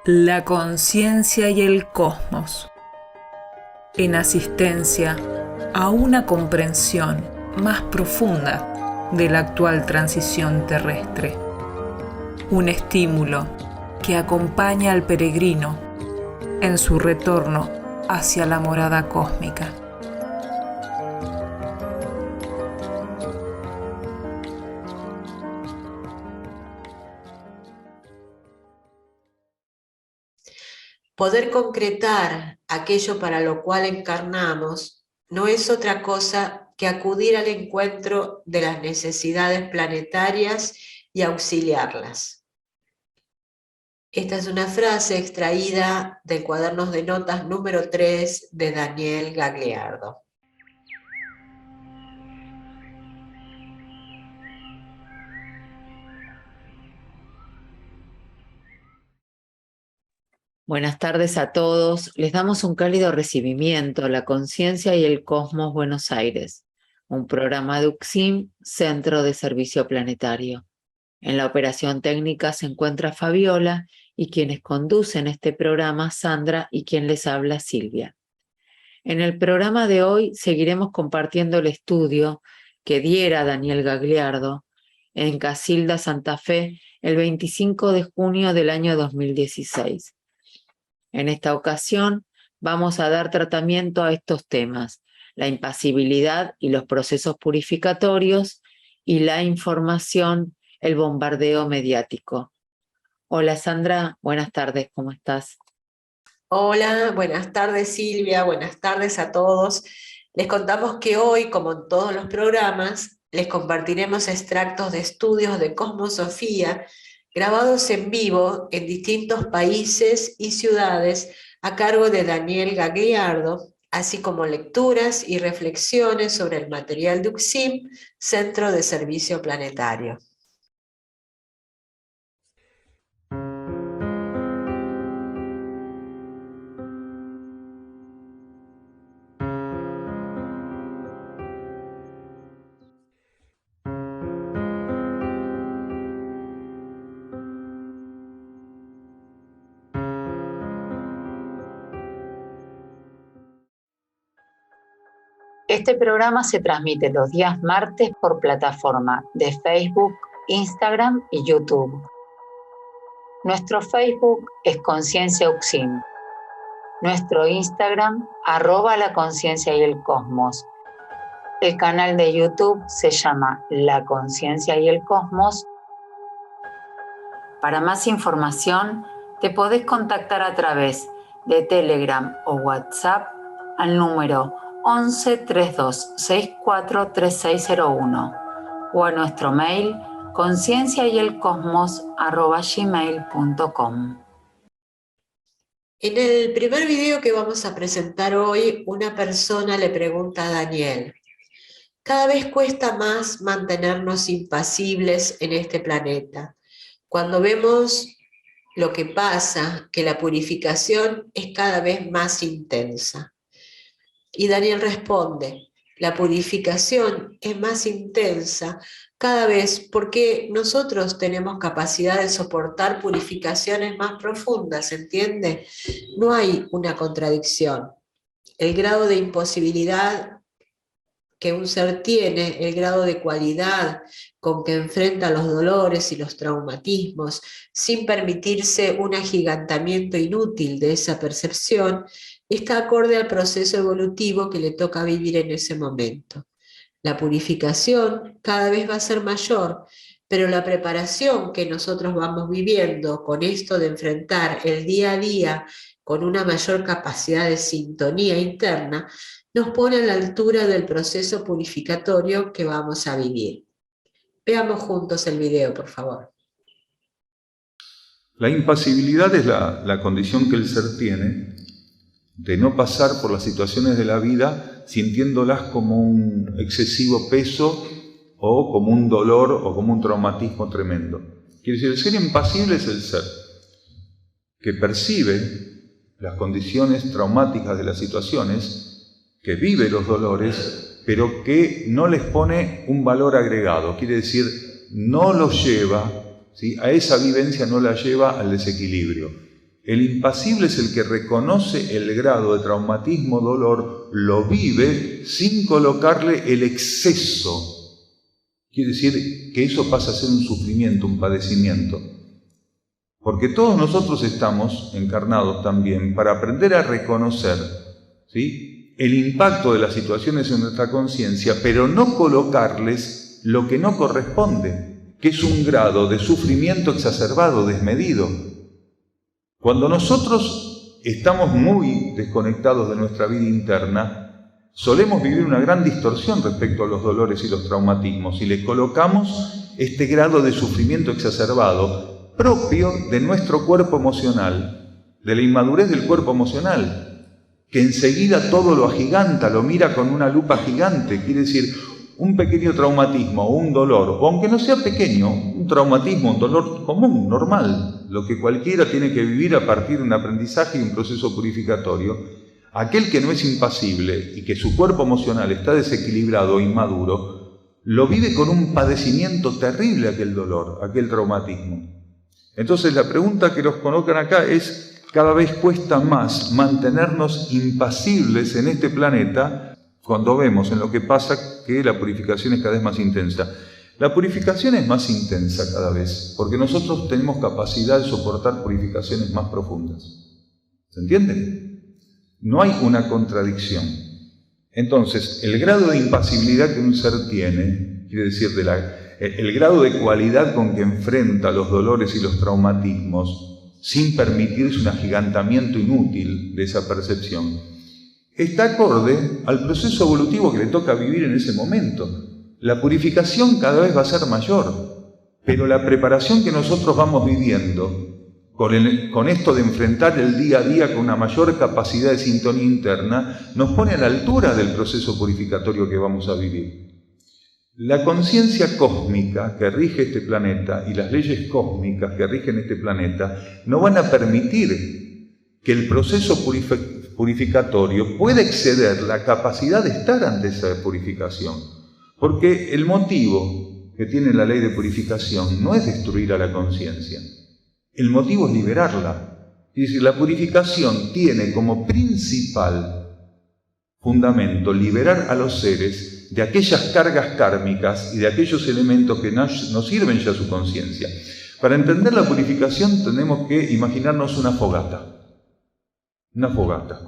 La conciencia y el cosmos, en asistencia a una comprensión más profunda de la actual transición terrestre. Un estímulo que acompaña al peregrino en su retorno hacia la morada cósmica. Poder concretar aquello para lo cual encarnamos no es otra cosa que acudir al encuentro de las necesidades planetarias y auxiliarlas. Esta es una frase extraída del Cuadernos de Notas número 3 de Daniel Gagliardo. Buenas tardes a todos. Les damos un cálido recibimiento a La Conciencia y el Cosmos Buenos Aires, un programa de UCSIM, Centro de Servicio Planetario. En la operación técnica se encuentra Fabiola y quienes conducen este programa, Sandra, y quien les habla, Silvia. En el programa de hoy seguiremos compartiendo el estudio que diera Daniel Gagliardo en Casilda, Santa Fe, el 25 de junio del año 2016. En esta ocasión vamos a dar tratamiento a estos temas: la impasibilidad y los procesos purificatorios y la información, el bombardeo mediático. Hola Sandra, buenas tardes, ¿cómo estás? Hola, buenas tardes Silvia, buenas tardes a todos. Les contamos que hoy, como en todos los programas, les compartiremos extractos de estudios de cosmosofía grabados en vivo en distintos países y ciudades a cargo de Daniel Gagliardo, así como lecturas y reflexiones sobre el material de UCSIM, Centro de Servicio Planetario. Este programa se transmite los días martes por plataforma de Facebook, Instagram y YouTube. Nuestro Facebook es Conciencia UCSIM. Nuestro Instagram, @laconciencia y el cosmos. El canal de YouTube se llama La Conciencia y el Cosmos. Para más información, te podés contactar a través de Telegram o WhatsApp al número 11 32 64 3601 o a nuestro mail concienciayelcosmos@gmail.com. En el primer video que vamos a presentar hoy, una persona le pregunta a Daniel: cada vez cuesta más mantenernos impasibles en este planeta. Cuando vemos lo que pasa, que la purificación es cada vez más intensa. Y Daniel responde: la purificación es más intensa cada vez porque nosotros tenemos capacidad de soportar purificaciones más profundas, ¿entiende? No hay una contradicción. El grado de imposibilidad que un ser tiene, el grado de cualidad con que enfrenta los dolores y los traumatismos, sin permitirse un agigantamiento inútil de esa percepción, está acorde al proceso evolutivo que le toca vivir en ese momento. La purificación cada vez va a ser mayor, pero la preparación que nosotros vamos viviendo con esto de enfrentar el día a día con una mayor capacidad de sintonía interna, nos pone a la altura del proceso purificatorio que vamos a vivir. Veamos juntos el video, por favor. La impasibilidad es la condición que el ser tiene de no pasar por las situaciones de la vida sintiéndolas como un excesivo peso o como un dolor o como un traumatismo tremendo. Quiere decir, el ser impasible es el ser que percibe las condiciones traumáticas de las situaciones, que vive los dolores, pero que no les pone un valor agregado. Quiere decir, no los lleva, ¿sí? A esa vivencia no la lleva al desequilibrio. El impasible es el que reconoce el grado de traumatismo, dolor, lo vive sin colocarle el exceso. Quiere decir que eso pasa a ser un sufrimiento, un padecimiento. Porque todos nosotros estamos encarnados también para aprender a reconocer, ¿sí?, el impacto de las situaciones en nuestra conciencia, pero no colocarles lo que no corresponde, que es un grado de sufrimiento exacerbado, desmedido. Cuando nosotros estamos muy desconectados de nuestra vida interna, solemos vivir una gran distorsión respecto a los dolores y los traumatismos y le colocamos este grado de sufrimiento exacerbado propio de nuestro cuerpo emocional, de la inmadurez del cuerpo emocional, que enseguida todo lo agiganta, lo mira con una lupa gigante. Quiere decir, un pequeño traumatismo o un dolor, o aunque no sea pequeño, un traumatismo, un dolor común, normal, lo que cualquiera tiene que vivir a partir de un aprendizaje y un proceso purificatorio, aquel que no es impasible y que su cuerpo emocional está desequilibrado o inmaduro, lo vive con un padecimiento terrible aquel dolor, aquel traumatismo. Entonces la pregunta que nos colocan acá es: cada vez cuesta más mantenernos impasibles en este planeta cuando vemos en lo que pasa que la purificación es cada vez más intensa. La purificación es más intensa cada vez, porque nosotros tenemos capacidad de soportar purificaciones más profundas. ¿Se entiende? No hay una contradicción. Entonces, el grado de impasibilidad que un ser tiene, quiere decir el grado de cualidad con que enfrenta los dolores y los traumatismos, sin permitirse un agigantamiento inútil de esa percepción, está acorde al proceso evolutivo que le toca vivir en ese momento. La purificación cada vez va a ser mayor, pero la preparación que nosotros vamos viviendo con esto de enfrentar el día a día con una mayor capacidad de sintonía interna, nos pone a la altura del proceso purificatorio que vamos a vivir. La conciencia cósmica que rige este planeta y las leyes cósmicas que rigen este planeta no van a permitir que el proceso purificatorio pueda exceder la capacidad de estar ante esa purificación. Porque el motivo que tiene la ley de purificación no es destruir a la conciencia. El motivo es liberarla. Es decir, la purificación tiene como principal fundamento liberar a los seres de aquellas cargas kármicas y de aquellos elementos que no sirven ya a su conciencia. Para entender la purificación tenemos que imaginarnos una fogata. Una fogata,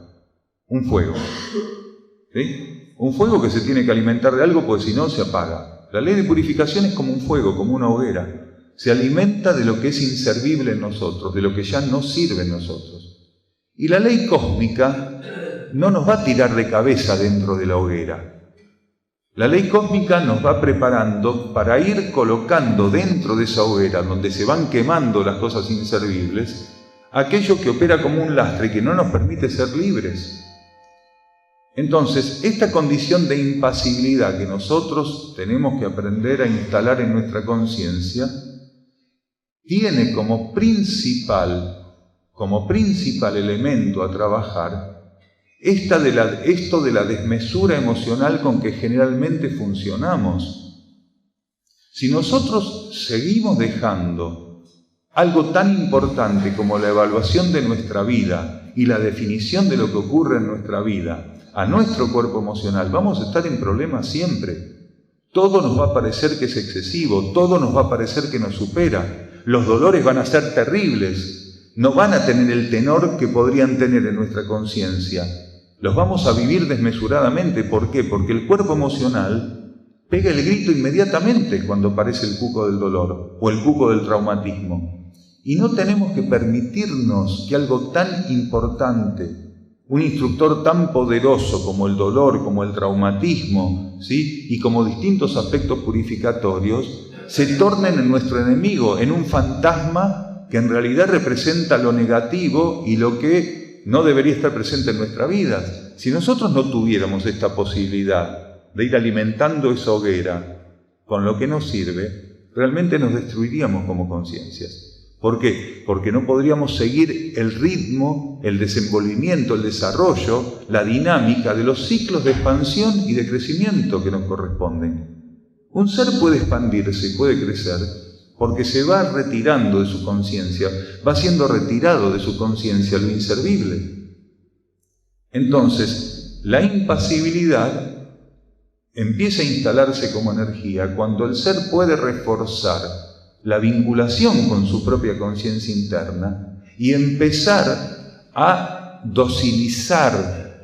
un fuego. ¿Sí? Un fuego que se tiene que alimentar de algo, porque si no se apaga. La ley de purificación es como un fuego, como una hoguera. Se alimenta de lo que es inservible en nosotros, de lo que ya no sirve en nosotros. Y la ley cósmica no nos va a tirar de cabeza dentro de la hoguera. La ley cósmica nos va preparando para ir colocando dentro de esa hoguera, donde se van quemando las cosas inservibles, aquello que opera como un lastre que no nos permite ser libres. Entonces, esta condición de impasibilidad que nosotros tenemos que aprender a instalar en nuestra conciencia tiene como principal elemento a trabajar esto de la desmesura emocional con que generalmente funcionamos. Si nosotros seguimos dejando algo tan importante como la evaluación de nuestra vida y la definición de lo que ocurre en nuestra vida a nuestro cuerpo emocional, vamos a estar en problemas siempre. Todo nos va a parecer que es excesivo, todo nos va a parecer que nos supera. Los dolores van a ser terribles, no van a tener el tenor que podrían tener en nuestra conciencia. Los vamos a vivir desmesuradamente. ¿Por qué? Porque el cuerpo emocional pega el grito inmediatamente cuando aparece el cuco del dolor o el cuco del traumatismo. Y no tenemos que permitirnos que algo tan importante, un instructor tan poderoso como el dolor, como el traumatismo, ¿sí?, y como distintos aspectos purificatorios, se tornen en nuestro enemigo, en un fantasma que en realidad representa lo negativo y lo que no debería estar presente en nuestra vida. Si nosotros no tuviéramos esta posibilidad de ir alimentando esa hoguera con lo que nos sirve, realmente nos destruiríamos como conciencias. ¿Por qué? Porque no podríamos seguir el ritmo, el desenvolvimiento, el desarrollo, la dinámica de los ciclos de expansión y de crecimiento que nos corresponden. Un ser puede expandirse, puede crecer, porque se va retirando de su conciencia, va siendo retirado de su conciencia lo inservible. Entonces, la impasibilidad empieza a instalarse como energía cuando el ser puede reforzar la vinculación con su propia conciencia interna y empezar a docilizar,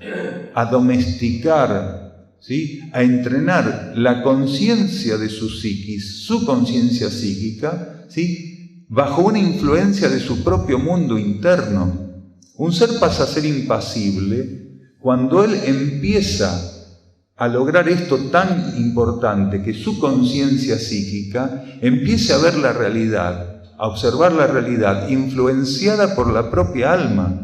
a domesticar, ¿sí?, a entrenar la conciencia de su psiquis, su conciencia psíquica, ¿sí?, bajo una influencia de su propio mundo interno. Un ser pasa a ser impasible cuando él empieza a lograr esto tan importante, que su conciencia psíquica empiece a ver la realidad, a observar la realidad influenciada por la propia alma.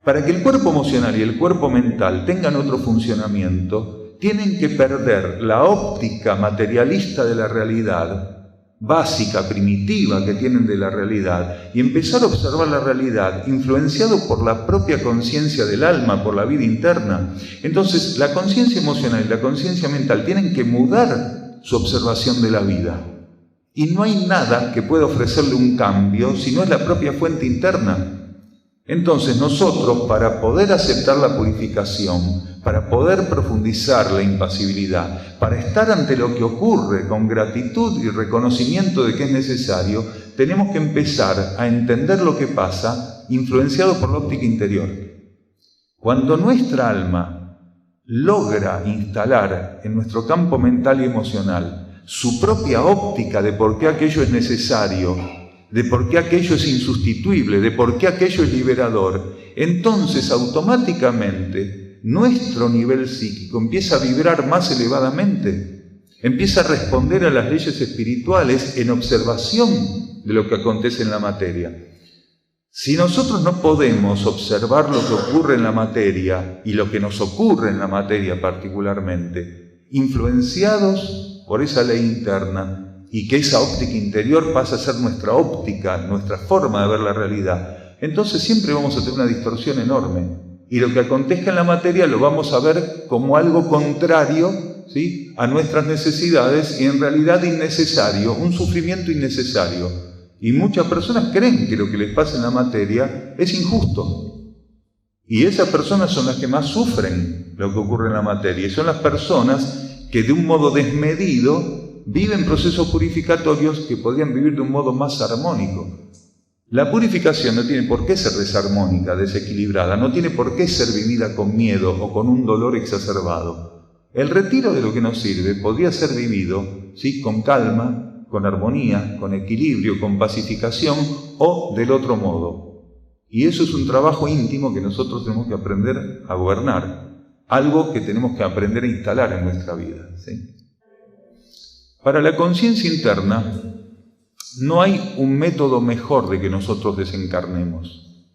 Para que el cuerpo emocional y el cuerpo mental tengan otro funcionamiento, tienen que perder la óptica materialista de la realidad, básica, primitiva que tienen de la realidad, y empezar a observar la realidad influenciado por la propia conciencia del alma, por la vida interna. Entonces, la conciencia emocional y la conciencia mental tienen que mudar su observación de la vida. Y no hay nada que pueda ofrecerle un cambio si no es la propia fuente interna. Entonces nosotros, para poder aceptar la purificación, para poder profundizar la impasibilidad, para estar ante lo que ocurre con gratitud y reconocimiento de que es necesario, tenemos que empezar a entender lo que pasa influenciado por la óptica interior. Cuando nuestra alma logra instalar en nuestro campo mental y emocional su propia óptica de por qué aquello es necesario, de por qué aquello es insustituible, de por qué aquello es liberador, entonces automáticamente nuestro nivel psíquico empieza a vibrar más elevadamente, empieza a responder a las leyes espirituales en observación de lo que acontece en la materia. Si nosotros no podemos observar lo que ocurre en la materia y lo que nos ocurre en la materia particularmente, influenciados por esa ley interna, y que esa óptica interior pasa a ser nuestra óptica, nuestra forma de ver la realidad, entonces siempre vamos a tener una distorsión enorme. Y lo que acontezca en la materia lo vamos a ver como algo contrario, ¿sí?, a nuestras necesidades y en realidad innecesario, un sufrimiento innecesario. Y muchas personas creen que lo que les pasa en la materia es injusto. Y esas personas son las que más sufren lo que ocurre en la materia. Y son las personas que de un modo desmedido viven procesos purificatorios que podrían vivir de un modo más armónico. La purificación no tiene por qué ser desarmónica, desequilibrada, no tiene por qué ser vivida con miedo o con un dolor exacerbado. El retiro de lo que nos sirve podría ser vivido, ¿sí?, con calma, con armonía, con equilibrio, con pacificación o del otro modo. Y eso es un trabajo íntimo que nosotros tenemos que aprender a gobernar, algo que tenemos que aprender a instalar en nuestra vida, ¿sí? Para la conciencia interna no hay un método mejor de que nosotros desencarnemos.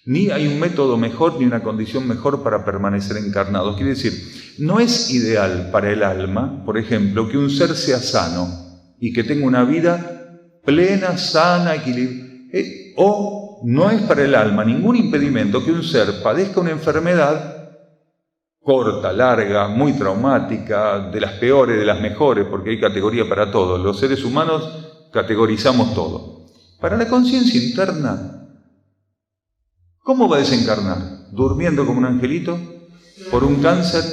Ni hay un método mejor ni una condición mejor para permanecer encarnados. Quiere decir, no es ideal para el alma, por ejemplo, que un ser sea sano y que tenga una vida plena, sana, equilibrada. O no es para el alma ningún impedimento que un ser padezca una enfermedad corta, larga, muy traumática, de las peores, de las mejores, porque hay categoría para todo. Los seres humanos categorizamos todo. Para la conciencia interna, ¿cómo va a desencarnar? ¿Durmiendo como un angelito? ¿Por un cáncer?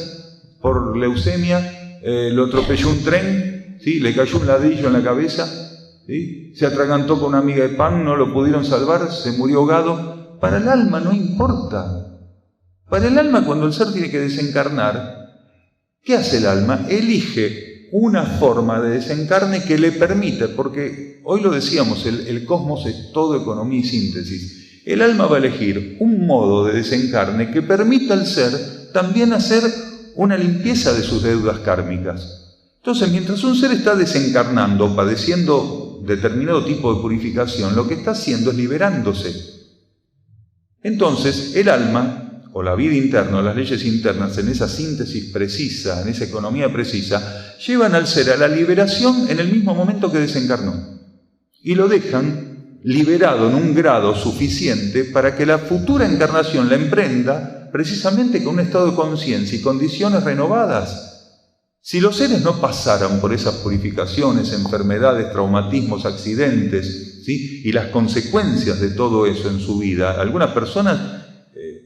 ¿Por leucemia? ¿Lo atropelló un tren? ¿Sí? ¿Le cayó un ladrillo en la cabeza? ¿Sí? ¿Se atragantó con una miga de pan? ¿No lo pudieron salvar? ¿Se murió ahogado? Para el alma no importa. Para el alma, cuando el ser tiene que desencarnar, ¿qué hace el alma? Elige una forma de desencarne que le permite, porque hoy lo decíamos, el cosmos es todo economía y síntesis. El alma va a elegir un modo de desencarne que permita al ser también hacer una limpieza de sus deudas kármicas. Entonces, mientras un ser está desencarnando, padeciendo determinado tipo de purificación, lo que está haciendo es liberándose. Entonces, el alma, o la vida interna, o las leyes internas, en esa síntesis precisa, en esa economía precisa, llevan al ser a la liberación en el mismo momento que desencarnó. Y lo dejan liberado en un grado suficiente para que la futura encarnación la emprenda precisamente con un estado de conciencia y condiciones renovadas. Si los seres no pasaran por esas purificaciones, enfermedades, traumatismos, accidentes, ¿sí?, y las consecuencias de todo eso en su vida, algunas personas,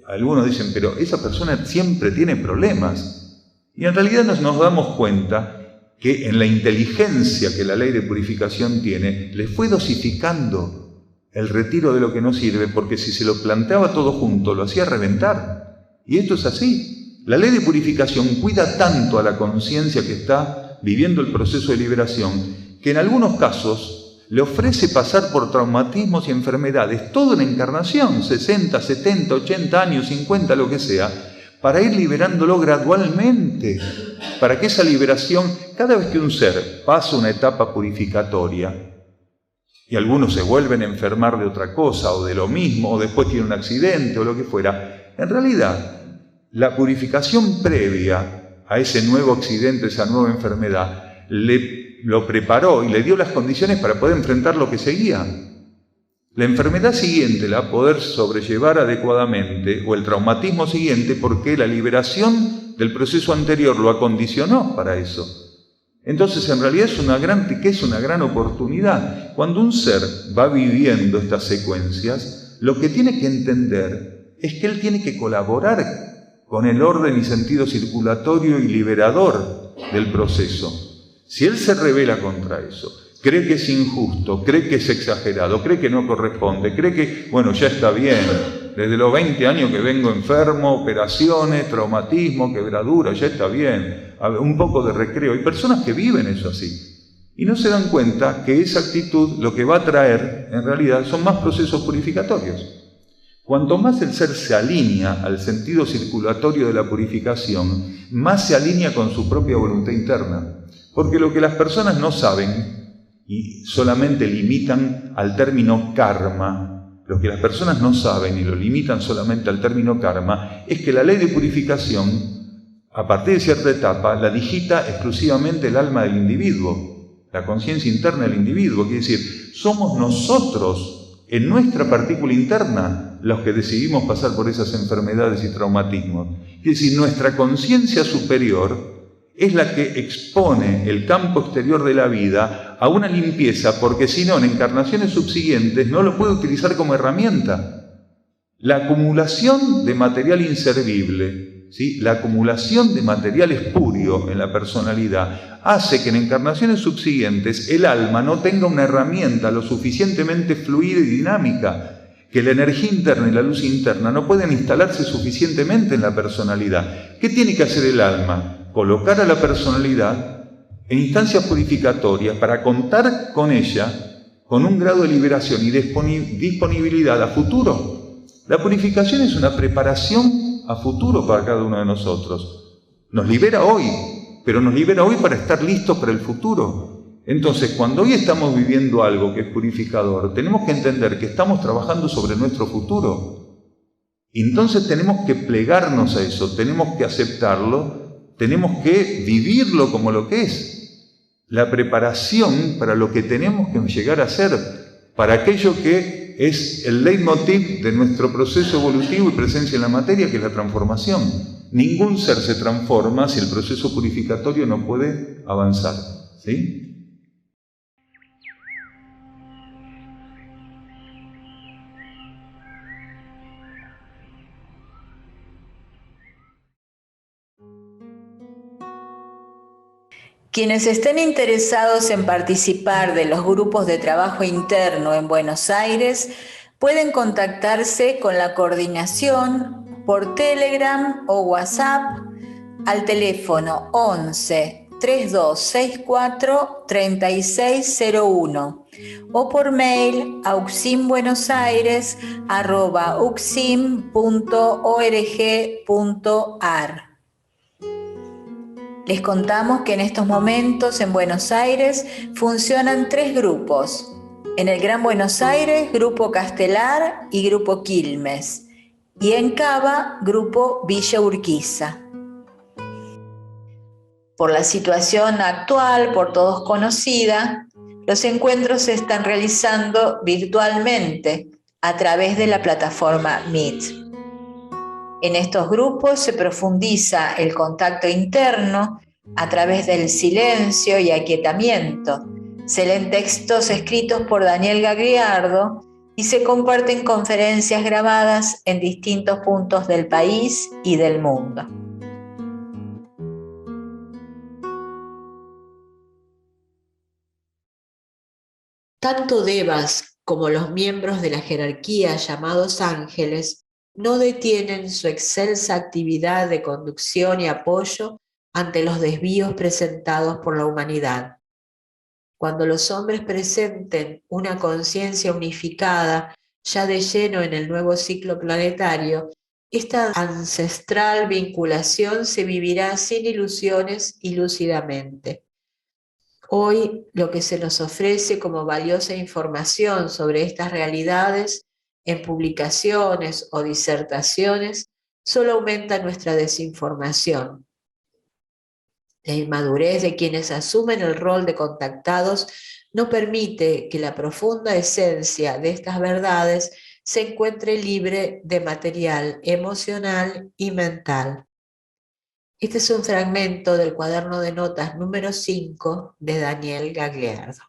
algunos dicen, pero esa persona siempre tiene problemas. Y en realidad nos damos cuenta que en la inteligencia que la ley de purificación tiene, les fue dosificando el retiro de lo que no sirve, porque si se lo planteaba todo junto, lo hacía reventar. Y esto es así. La ley de purificación cuida tanto a la conciencia que está viviendo el proceso de liberación, que en algunos casos le ofrece pasar por traumatismos y enfermedades, todo en encarnación, 60, 70, 80 años, 50, lo que sea, para ir liberándolo gradualmente, para que esa liberación, cada vez que un ser pasa una etapa purificatoria, y algunos se vuelven a enfermar de otra cosa, o de lo mismo, o después tiene un accidente, o lo que fuera, en realidad, la purificación previa a ese nuevo accidente, esa nueva enfermedad, lo preparó y le dio las condiciones para poder enfrentar lo que seguía. La enfermedad siguiente la va a poder sobrellevar adecuadamente, o el traumatismo siguiente, porque la liberación del proceso anterior lo acondicionó para eso. Entonces, en realidad es una gran oportunidad. Cuando un ser va viviendo estas secuencias, lo que tiene que entender es que él tiene que colaborar con el orden y sentido circulatorio y liberador del proceso. Si él se rebela contra eso, cree que es injusto, cree que es exagerado, cree que no corresponde, cree que, bueno, ya está bien, desde los 20 años que vengo enfermo, operaciones, traumatismo, quebradura, ya está bien, un poco de recreo. Hay personas que viven eso así y no se dan cuenta que esa actitud lo que va a traer, en realidad, son más procesos purificatorios. Cuanto más el ser se alinea al sentido circulatorio de la purificación, más se alinea con su propia voluntad interna. Porque lo que las personas no saben y solamente limitan al término karma, lo que las personas no saben y lo limitan solamente al término karma, es que la ley de purificación, a partir de cierta etapa, la digita exclusivamente el alma del individuo, la conciencia interna del individuo. Quiere decir, somos nosotros, en nuestra partícula interna, los que decidimos pasar por esas enfermedades y traumatismos. Es decir, nuestra conciencia superior es la que expone el campo exterior de la vida a una limpieza, porque si no, en encarnaciones subsiguientes no lo puede utilizar como herramienta. La acumulación de material inservible, ¿sí?, la acumulación de material espurio en la personalidad hace que en encarnaciones subsiguientes el alma no tenga una herramienta lo suficientemente fluida y dinámica, que la energía interna y la luz interna no pueden instalarse suficientemente en la personalidad. ¿Qué tiene que hacer el alma? Colocar a la personalidad en instancias purificatorias para contar con ella con un grado de liberación y disponibilidad a futuro. La purificación es una preparación a futuro para cada uno de nosotros. Nos libera hoy, pero nos libera hoy para estar listos para el futuro. Entonces, cuando hoy estamos viviendo algo que es purificador, tenemos que entender que estamos trabajando sobre nuestro futuro. Y entonces tenemos que plegarnos a eso, tenemos que aceptarlo, tenemos que vivirlo como lo que es. La preparación para lo que tenemos que llegar a ser, para aquello que es el leitmotiv de nuestro proceso evolutivo y presencia en la materia, que es la transformación. Ningún ser se transforma si el proceso purificatorio no puede avanzar, ¿sí? Quienes estén interesados en participar de los grupos de trabajo interno en Buenos Aires pueden contactarse con la coordinación por Telegram o WhatsApp al teléfono 11 3264 3601 o por mail a uximbuenosaires@uxim.org.ar. Les contamos que en estos momentos en Buenos Aires funcionan 3 grupos. En el Gran Buenos Aires, Grupo Castelar y Grupo Quilmes. Y en Cava, Grupo Villa Urquiza. Por la situación actual, por todos conocida, los encuentros se están realizando virtualmente a través de la plataforma Meet. En estos grupos se profundiza el contacto interno a través del silencio y aquietamiento. Se leen textos escritos por Daniel Gagliardo y se comparten conferencias grabadas en distintos puntos del país y del mundo. Tanto devas como los miembros de la jerarquía llamados ángeles no detienen su excelsa actividad de conducción y apoyo ante los desvíos presentados por la humanidad. Cuando los hombres presenten una conciencia unificada ya de lleno en el nuevo ciclo planetario, esta ancestral vinculación se vivirá sin ilusiones y lúcidamente. Hoy lo que se nos ofrece como valiosa información sobre estas realidades en publicaciones o disertaciones solo aumenta nuestra desinformación. La inmadurez de quienes asumen el rol de contactados no permite que la profunda esencia de estas verdades se encuentre libre de material emocional y mental. Este es un fragmento del cuaderno de notas número 5 de Daniel Gagliardo.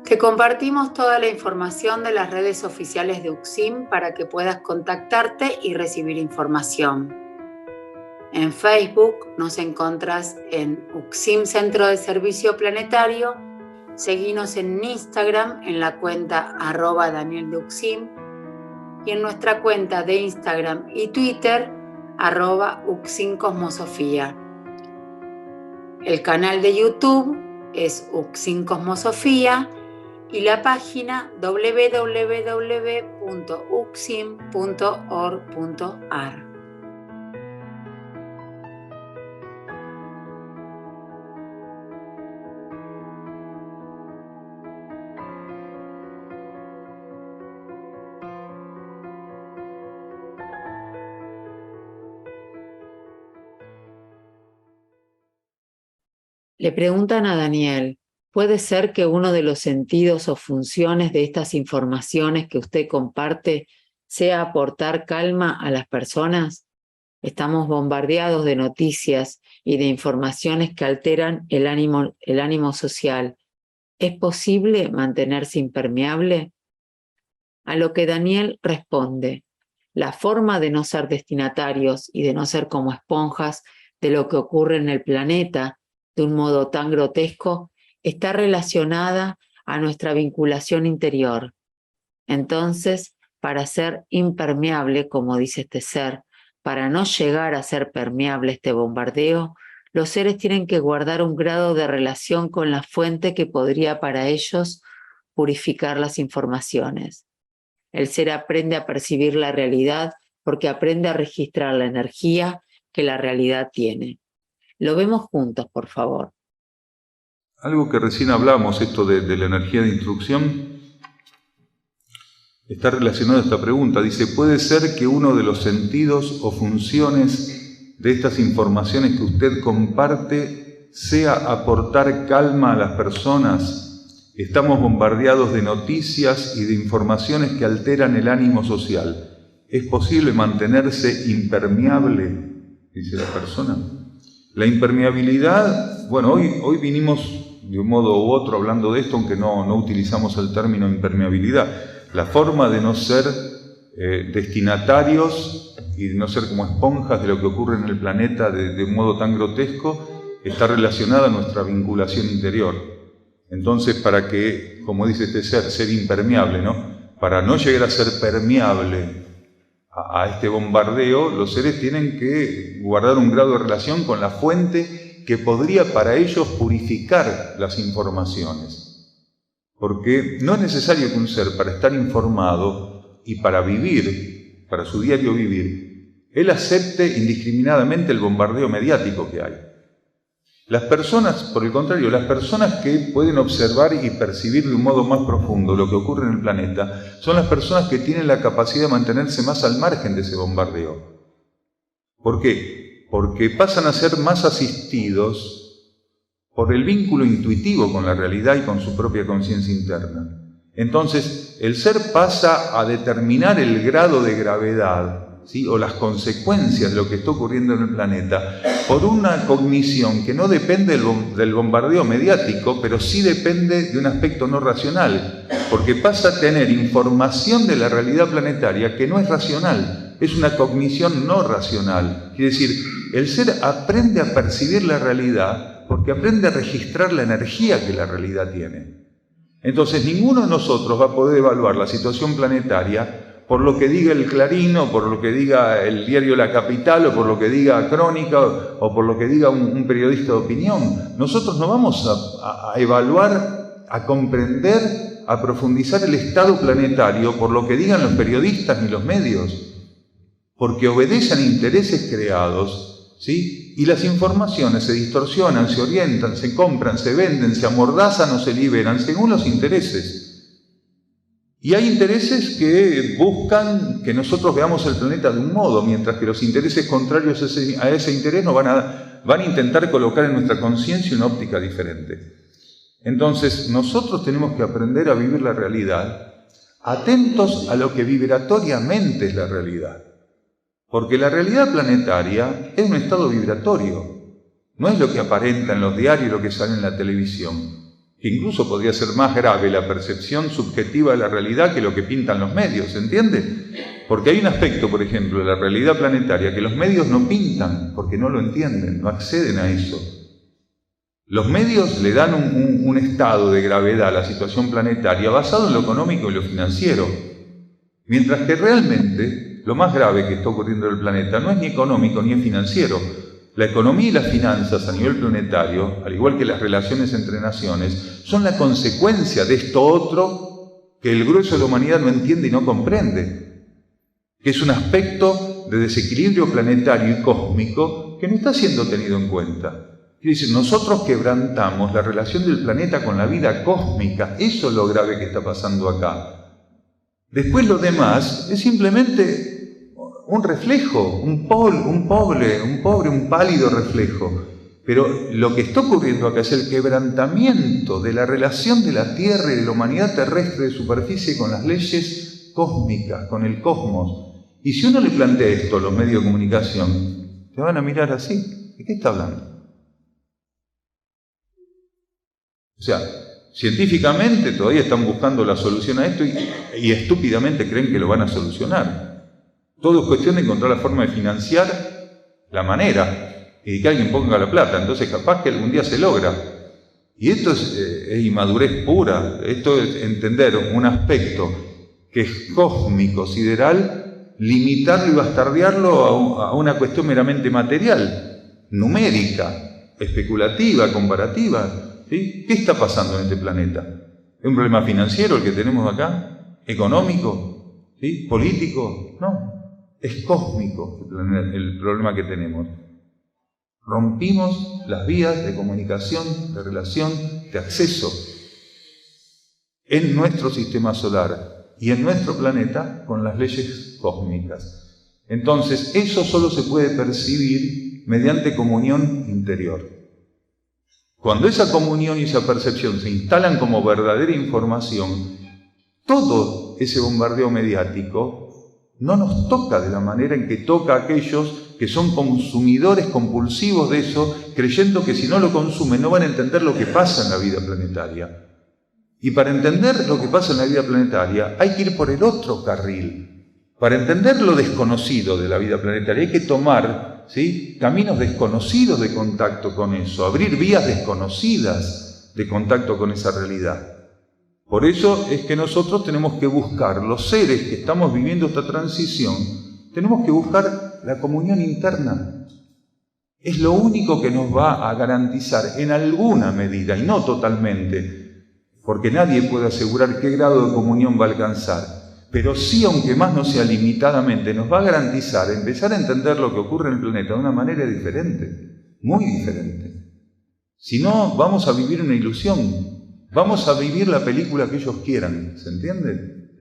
Te compartimos toda la información de las redes oficiales de UCSIM para que puedas contactarte y recibir información. En Facebook nos encontrás en UCSIM Centro de Servicio Planetario. Seguinos en Instagram en la cuenta @DanielDeUCSIM y en nuestra cuenta de Instagram y Twitter @UCSIM Cosmosofía. El canal de YouTube es Uxin Cosmosofía y la página www.uxin.org.ar. Le preguntan a Daniel, ¿puede ser que uno de los sentidos o funciones de estas informaciones que usted comparte sea aportar calma a las personas? Estamos bombardeados de noticias y de informaciones que alteran el ánimo social. ¿Es posible mantenerse impermeable? A lo que Daniel responde, la forma de no ser destinatarios y de no ser como esponjas de lo que ocurre en el planeta de un modo tan grotesco, está relacionada a nuestra vinculación interior. Entonces, para ser impermeable, como dice este ser, para no llegar a ser permeable este bombardeo, los seres tienen que guardar un grado de relación con la fuente que podría para ellos purificar las informaciones. El ser aprende a percibir la realidad porque aprende a registrar la energía que la realidad tiene. Lo vemos juntos, por favor. Algo que recién hablamos, esto de la energía de instrucción, está relacionado a esta pregunta. Dice, ¿puede ser que uno de los sentidos o funciones de estas informaciones que usted comparte sea aportar calma a las personas? Estamos bombardeados de noticias y de informaciones que alteran el ánimo social. ¿Es posible mantenerse impermeable?, dice la persona. La impermeabilidad, bueno, hoy vinimos de un modo u otro hablando de esto, aunque no utilizamos el término impermeabilidad. La forma de no ser destinatarios y de no ser como esponjas de lo que ocurre en el planeta de un modo tan grotesco está relacionada a nuestra vinculación interior. Entonces, para que, como dice este ser impermeable, ¿no? Para no llegar a ser permeable a este bombardeo, los seres tienen que guardar un grado de relación con la fuente que podría para ellos purificar las informaciones. Porque no es necesario que un ser, para estar informado y para vivir, para su diario vivir, él acepte indiscriminadamente el bombardeo mediático que hay. Las personas, por el contrario, las personas que pueden observar y percibir de un modo más profundo lo que ocurre en el planeta, son las personas que tienen la capacidad de mantenerse más al margen de ese bombardeo. ¿Por qué? Porque pasan a ser más asistidos por el vínculo intuitivo con la realidad y con su propia conciencia interna. Entonces, el ser pasa a determinar el grado de gravedad, ¿sí?, o las consecuencias de lo que está ocurriendo en el planeta por una cognición que no depende del bombardeo mediático, pero sí depende de un aspecto no racional, porque pasa a tener información de la realidad planetaria que no es racional, es una cognición no racional. Quiere decir, el ser aprende a percibir la realidad porque aprende a registrar la energía que la realidad tiene. Entonces, ninguno de nosotros va a poder evaluar la situación planetaria por lo que diga el Clarín, o por lo que diga el diario La Capital, o por lo que diga Crónica, o por lo que diga un periodista de opinión. Nosotros no vamos a evaluar, a comprender, a profundizar el estado planetario por lo que digan los periodistas ni los medios, porque obedecen a intereses creados, ¿sí? Y las informaciones se distorsionan, se orientan, se compran, se venden, se amordazan o se liberan según los intereses. Y hay intereses que buscan que nosotros veamos el planeta de un modo, mientras que los intereses contrarios a ese interés nos van a intentar colocar en nuestra conciencia una óptica diferente. Entonces, nosotros tenemos que aprender a vivir la realidad, atentos a lo que vibratoriamente es la realidad. Porque la realidad planetaria es un estado vibratorio, no es lo que aparenta en los diarios, lo que sale en la televisión. Que incluso podría ser más grave la percepción subjetiva de la realidad que lo que pintan los medios, ¿se entiende? Porque hay un aspecto, por ejemplo, de la realidad planetaria que los medios no pintan porque no lo entienden, no acceden a eso. Los medios le dan un estado de gravedad a la situación planetaria basado en lo económico y lo financiero, mientras que realmente lo más grave que está ocurriendo en el planeta no es ni económico ni es financiero. La economía y las finanzas a nivel planetario, al igual que las relaciones entre naciones, son la consecuencia de esto otro que el grueso de la humanidad no entiende y no comprende, que es un aspecto de desequilibrio planetario y cósmico que no está siendo tenido en cuenta. Quiere decir, nosotros quebrantamos la relación del planeta con la vida cósmica. Eso es lo grave que está pasando acá. Después lo demás es simplemente un reflejo, un pálido reflejo. Pero lo que está ocurriendo acá es el quebrantamiento de la relación de la Tierra y de la humanidad terrestre de superficie con las leyes cósmicas, con el cosmos. Y si uno le plantea esto a los medios de comunicación, te van a mirar así. ¿De qué está hablando? O sea, científicamente todavía están buscando la solución a esto y estúpidamente creen que lo van a solucionar. Todo es cuestión de encontrar la forma de financiar la manera y que alguien ponga la plata. Entonces capaz que algún día se logra. Y esto es inmadurez pura. Esto es entender un aspecto que es cósmico, sideral, limitarlo y bastardearlo a una cuestión meramente material, numérica, especulativa, comparativa. ¿Sí? ¿Qué está pasando en este planeta? ¿Es un problema financiero el que tenemos acá? ¿Económico? ¿Sí? ¿Político? No. Es cósmico el problema que tenemos. Rompimos las vías de comunicación, de relación, de acceso en nuestro sistema solar y en nuestro planeta con las leyes cósmicas. Entonces, eso solo se puede percibir mediante comunión interior. Cuando esa comunión y esa percepción se instalan como verdadera información, todo ese bombardeo mediático no nos toca de la manera en que toca a aquellos que son consumidores compulsivos de eso, creyendo que si no lo consumen no van a entender lo que pasa en la vida planetaria. Y para entender lo que pasa en la vida planetaria hay que ir por el otro carril. Para entender lo desconocido de la vida planetaria hay que tomar, ¿sí?, caminos desconocidos de contacto con eso, abrir vías desconocidas de contacto con esa realidad. Por eso es que nosotros tenemos que buscar, los seres que estamos viviendo esta transición, tenemos que buscar la comunión interna. Es lo único que nos va a garantizar en alguna medida, y no totalmente, porque nadie puede asegurar qué grado de comunión va a alcanzar, pero sí, aunque más no sea limitadamente, nos va a garantizar empezar a entender lo que ocurre en el planeta de una manera diferente, muy diferente. Si no, vamos a vivir una ilusión. Vamos a vivir la película que ellos quieran, ¿se entiende?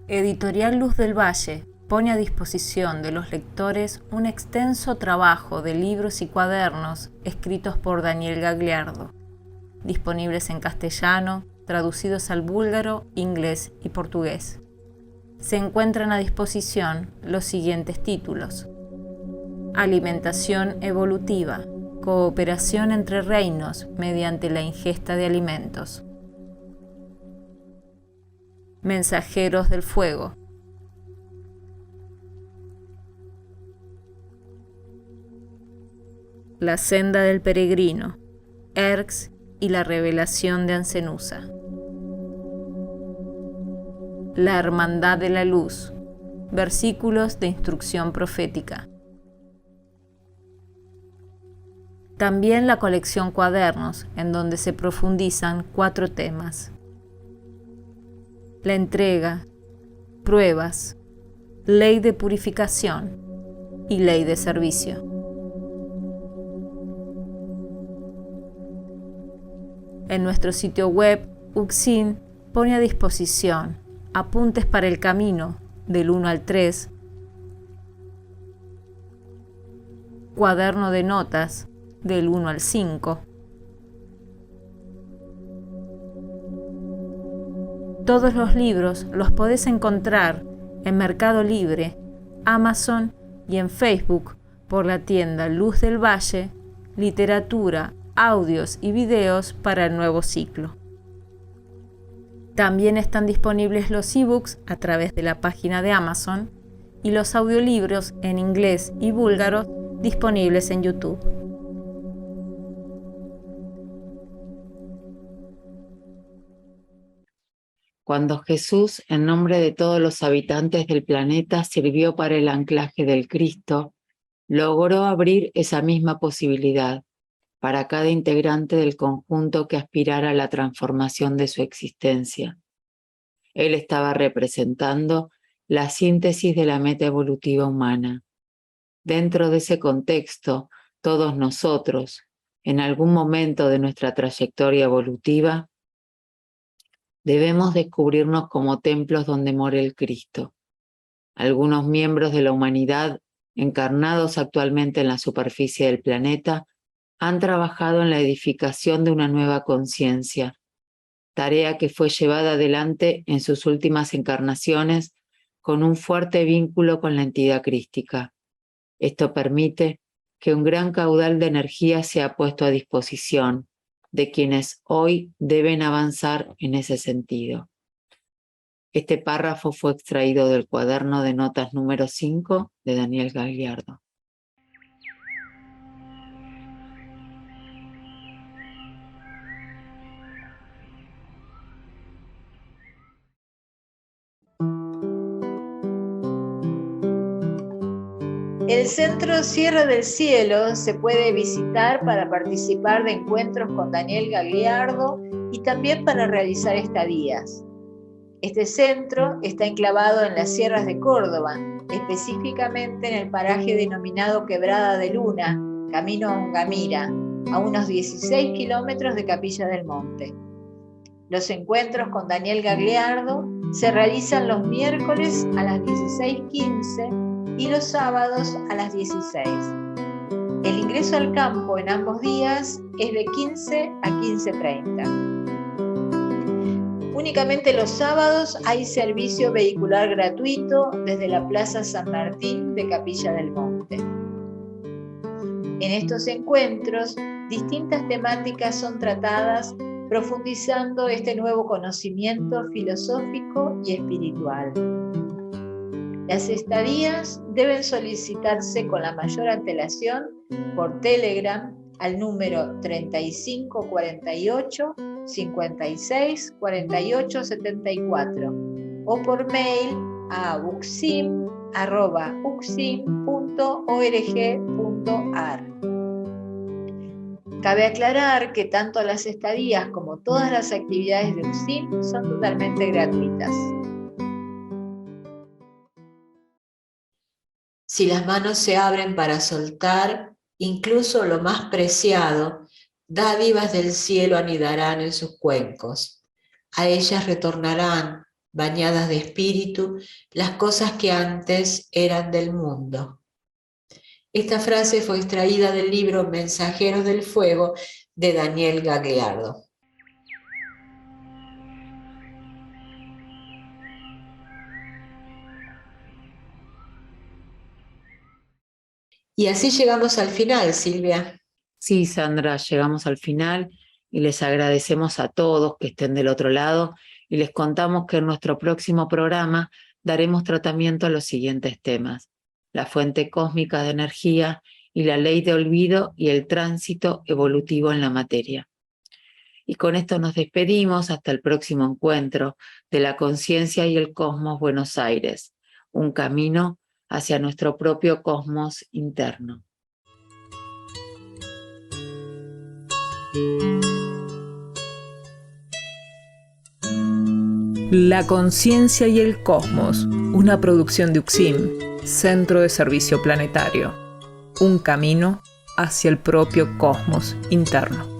Editorial Luz del Valle pone a disposición de los lectores un extenso trabajo de libros y cuadernos escritos por Daniel Gagliardo, disponibles en castellano, traducidos al búlgaro, inglés y portugués. Se encuentran a disposición los siguientes títulos: Alimentación evolutiva, cooperación entre reinos mediante la ingesta de alimentos. Mensajeros del fuego. La senda del peregrino, Erx y la revelación de Ancenusa. La hermandad de la luz, versículos de instrucción profética. También la colección Cuadernos, en donde se profundizan 4 temas: la entrega, pruebas, ley de purificación y ley de servicio. En nuestro sitio web, Uxin pone a disposición apuntes para el camino del 1 al 3, cuaderno de notas del 1 al 5. Todos los libros los podés encontrar en Mercado Libre, Amazon y en Facebook por la tienda Luz del Valle, literatura, audios y videos para el nuevo ciclo. También están disponibles los ebooks a través de la página de Amazon y los audiolibros en inglés y búlgaro disponibles en YouTube. Cuando Jesús, en nombre de todos los habitantes del planeta, sirvió para el anclaje del Cristo, logró abrir esa misma posibilidad para cada integrante del conjunto que aspirara a la transformación de su existencia. Él estaba representando la síntesis de la meta evolutiva humana. Dentro de ese contexto, todos nosotros, en algún momento de nuestra trayectoria evolutiva, debemos descubrirnos como templos donde mora el Cristo. Algunos miembros de la humanidad, encarnados actualmente en la superficie del planeta, han trabajado en la edificación de una nueva conciencia, tarea que fue llevada adelante en sus últimas encarnaciones con un fuerte vínculo con la entidad crística. Esto permite que un gran caudal de energía sea puesto a disposición de quienes hoy deben avanzar en ese sentido. Este párrafo fue extraído del cuaderno de notas número 5 de Daniel Gagliardo. El Centro Sierra del Cielo se puede visitar para participar de encuentros con Daniel Gagliardo y también para realizar estadías. Este centro está enclavado en las sierras de Córdoba, específicamente en el paraje denominado Quebrada de Luna, camino a Ungamira, a unos 16 kilómetros de Capilla del Monte. Los encuentros con Daniel Gagliardo se realizan los miércoles a las 16:15 y los sábados a las 16. El ingreso al campo en ambos días es de 15 a 15:30. Únicamente los sábados hay servicio vehicular gratuito desde la Plaza San Martín de Capilla del Monte. En estos encuentros, distintas temáticas son tratadas profundizando este nuevo conocimiento filosófico y espiritual. Las estadías deben solicitarse con la mayor antelación por Telegram al número 3548 56 48 74 o por mail a ucsim@ucsim.org.ar. Cabe aclarar que tanto las estadías como todas las actividades de UCSIM son totalmente gratuitas. Si las manos se abren para soltar, incluso lo más preciado, dádivas del cielo anidarán en sus cuencos. A ellas retornarán, bañadas de espíritu, las cosas que antes eran del mundo. Esta frase fue extraída del libro Mensajeros del Fuego de Daniel Gagliardo. Y así llegamos al final, Silvia. Sí, Sandra, llegamos al final y les agradecemos a todos que estén del otro lado y les contamos que en nuestro próximo programa daremos tratamiento a los siguientes temas: la fuente cósmica de energía y la ley de olvido y el tránsito evolutivo en la materia. Y con esto nos despedimos hasta el próximo encuentro de la conciencia y el cosmos Buenos Aires, un camino hacia nuestro propio cosmos interno. La conciencia y el cosmos, una producción de UCSIM, Centro de Servicio Planetario. Un camino hacia el propio cosmos interno.